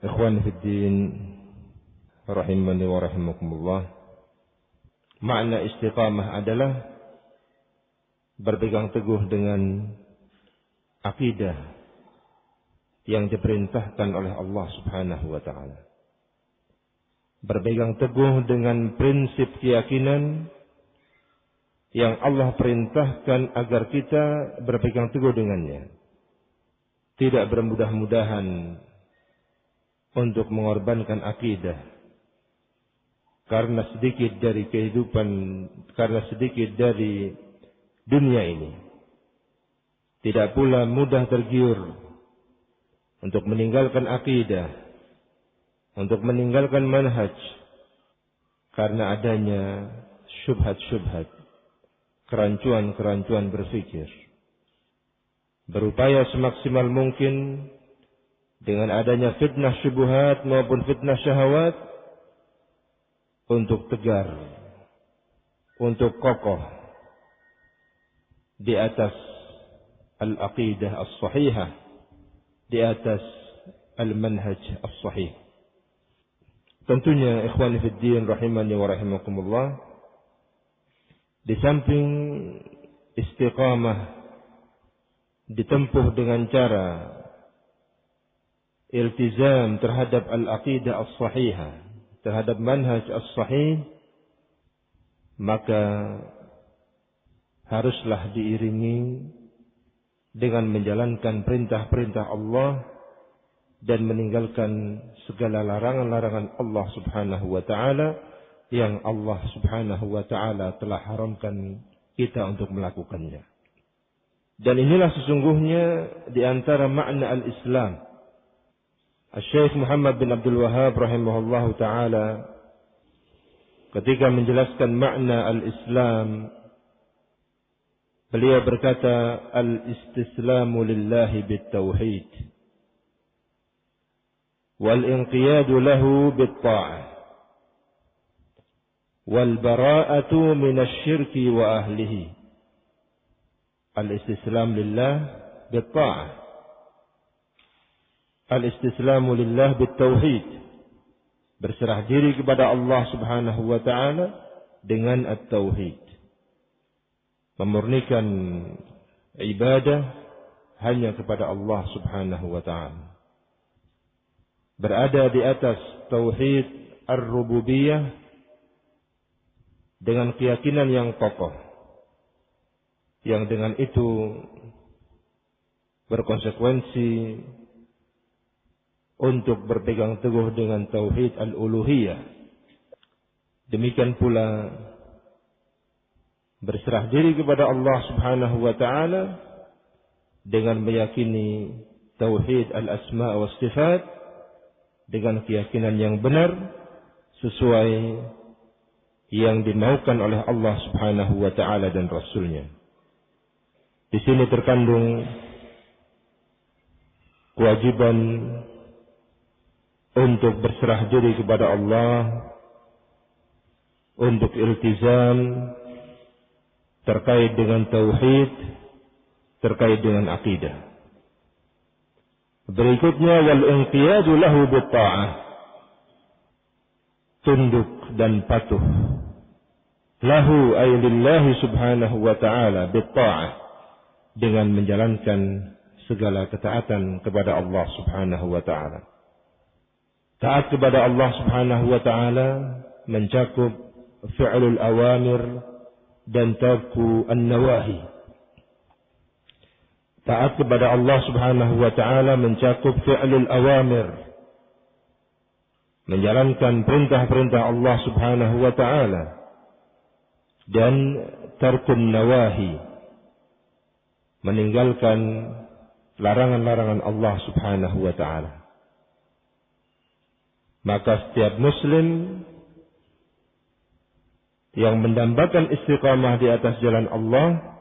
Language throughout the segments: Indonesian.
Ikhwan fiddin rahimani wa rahimakumullah. Makna istiqamah adalah berpegang teguh dengan akidah yang diperintahkan oleh Allah Subhanahu wa taala. Berpegang teguh dengan prinsip keyakinan yang Allah perintahkan agar kita berpegang teguh dengannya. Tidak bermudah-mudahan untuk mengorbankan akidah karena sedikit dari kehidupan, karena sedikit dari dunia ini. Tidak pula mudah tergiur untuk meninggalkan akidah, untuk meninggalkan manhaj karena adanya syubhat-syubhat, kerancuan-kerancuan berfikir. Berupaya semaksimal mungkin dengan adanya fitnah syubhat maupun fitnah syahwat untuk tegar, untuk kokoh di atas al-aqidah as-sahihah, di atas al-manhaj as-sahih. Tentunya ikhwani fiddin rahimani wa rahimakumullah, di samping istiqamah ditempuh dengan cara iltizam terhadap al-aqidah as-sahihah, terhadap manhaj as-sahih, maka haruslah diiringi dengan menjalankan perintah-perintah Allah dan meninggalkan segala larangan-larangan Allah Subhanahu wa taala yang Allah Subhanahu wa taala telah haramkan kita untuk melakukannya. Dan inilah sesungguhnya di antara makna al-Islam. Syekh Muhammad bin Abdul Wahhab rahimahullahu taala ketika menjelaskan makna al-Islam, beliau berkata, al-istislamu lillahi bit-tauhid wal-inqiyadu lahu bit-ta'ah wal-bara'atu minasy-syirki wa ahlihi. Al-istislam lillah bit-ta'ah, al-istislamu lillah bit-tauhid, berserah diri kepada Allah Subhanahu wa taala dengan at-tauhid, memurnikan ibadah hanya kepada Allah Subhanahu wa taala, berada di atas tauhid ar-rububiyah dengan keyakinan yang kokoh, yang dengan itu berkonsekuensi untuk berpegang teguh dengan tauhid al-uluhiyah. Demikian pula berserah diri kepada Allah Subhanahu wa taala dengan meyakini tauhid al-asma' wa sifat dengan keyakinan yang benar sesuai yang dimaukan oleh Allah Subhanahu wa taala dan Rasulnya. Di sini terkandung kewajiban untuk berserah diri kepada Allah, untuk iltizam terkait dengan tauhid, terkait dengan akidah. Berikutnya wal-inqiyadu lahu bit-ta'ah, tunduk dan patuh, lahu ay lillahi subhanahu wa ta'ala bit-ta'ah, dengan menjalankan segala ketaatan kepada Allah Subhanahu wa ta'ala. Taat kepada Allah Subhanahu wa taala mencakup fi'lul awamir dan tarku an-nawahi. Taat kepada Allah Subhanahu wa taala mencakup fi'lul awamir, menjalankan perintah-perintah Allah Subhanahu wa taala, dan tarkun nawahi, meninggalkan larangan-larangan Allah Subhanahu wa taala. Maka setiap muslim yang mendambakan istiqamah di atas jalan Allah,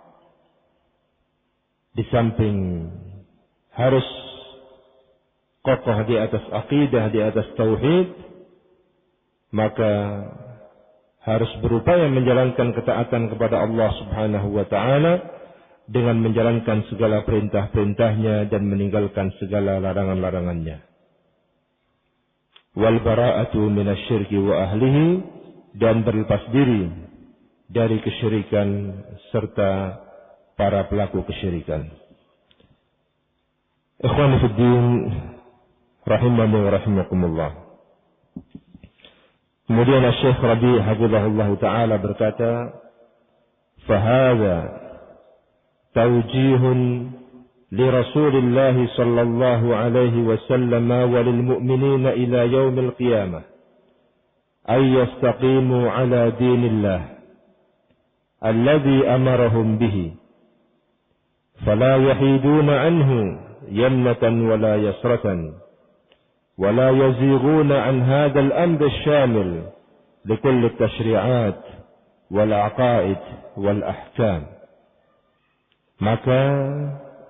di samping harus kokoh di atas akidah, di atas tauhid, maka harus berupaya menjalankan ketaatan kepada Allah Subhanahu wa taala dengan menjalankan segala perintah-perintahnya dan meninggalkan segala larangan-larangannya. wal bara'atu minasyirki wa ahlihi, dan berlepas diri dari kesyirikan serta para pelaku kesyirikan. Ikhwani fid din, rahimani wa rahimakumullah. Kemudian Syekh Rabi' hafizahullah taala berkata, "Fahadha tawjihun li Rasulillah sallallahu alaihi wasallam wa lil mu'minina ila yaumil qiyamah ay yastaqimu ala dinillah alladhi amarahum bihi fala yahiduna anhu yamnatan wala yasratan wala yazighuna an hadha al-amr ash-shamil likulli at-tashri'at wal aqaid wal ahkam." Maka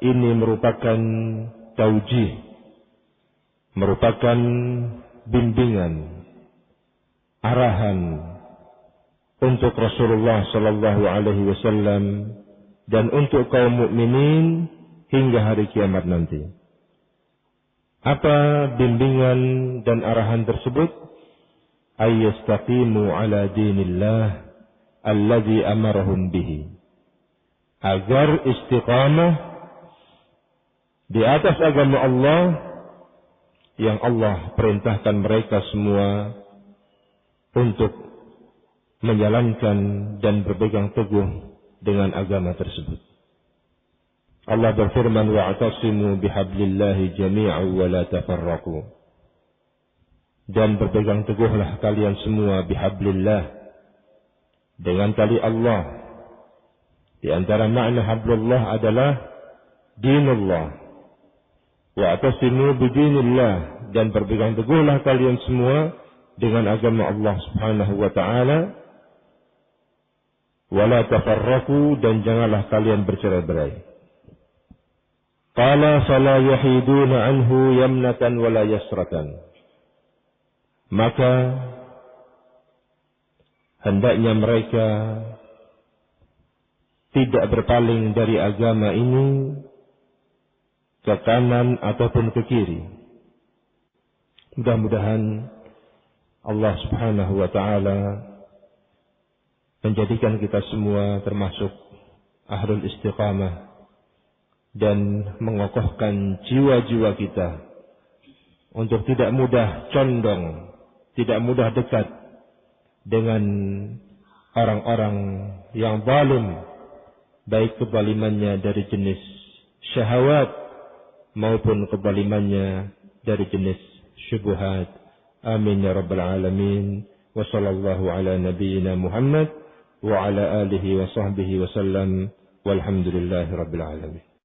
ini merupakan taujih, merupakan bimbingan, arahan untuk Rasulullah sallallahu alaihi wasallam dan untuk kaum mukminin hingga hari kiamat nanti. Apa bimbingan dan arahan tersebut? Ayyastaqimu ala dinillah alladhi amarahum bihi. Agar istiqamah di atas agama Allah yang Allah perintahkan mereka semua untuk menjalankan dan berpegang teguh dengan agama tersebut. Allah berfirman, wa'tasimu bihablillahi jami'an wa la tafarraqu. Dan berpegang teguhlah kalian semua bihablillah, dengan tali Allah. Di antara makna hablullah adalah dinullah. Wa'tasimu bidinillah, dan berpegang teguhlah kalian semua dengan agama Allah Subhanahu wa taala. Wala tafarraqu, dan janganlah kalian bercerai-berai. Qala fala yahiduna anhu yamnatan wala yasratan. Maka hendaknya mereka tidak berpaling dari agama ini ke kanan ataupun ke kiri. Mudah-mudahan Allah Subhanahu wa taala menjadikan kita semua termasuk ahlul istiqamah dan mengokohkan jiwa-jiwa kita untuk tidak mudah condong, tidak mudah dekat dengan orang-orang yang zalim, baik kezalimannya dari jenis syahwat maupun kezalimannya dari jenis syubhat. Amin ya rabbal alamin. Wa sallallahu ala nabiyyina Muhammad wa ala alihi wa sahbihi wa sallam. Walhamdulillahi rabbil alamin.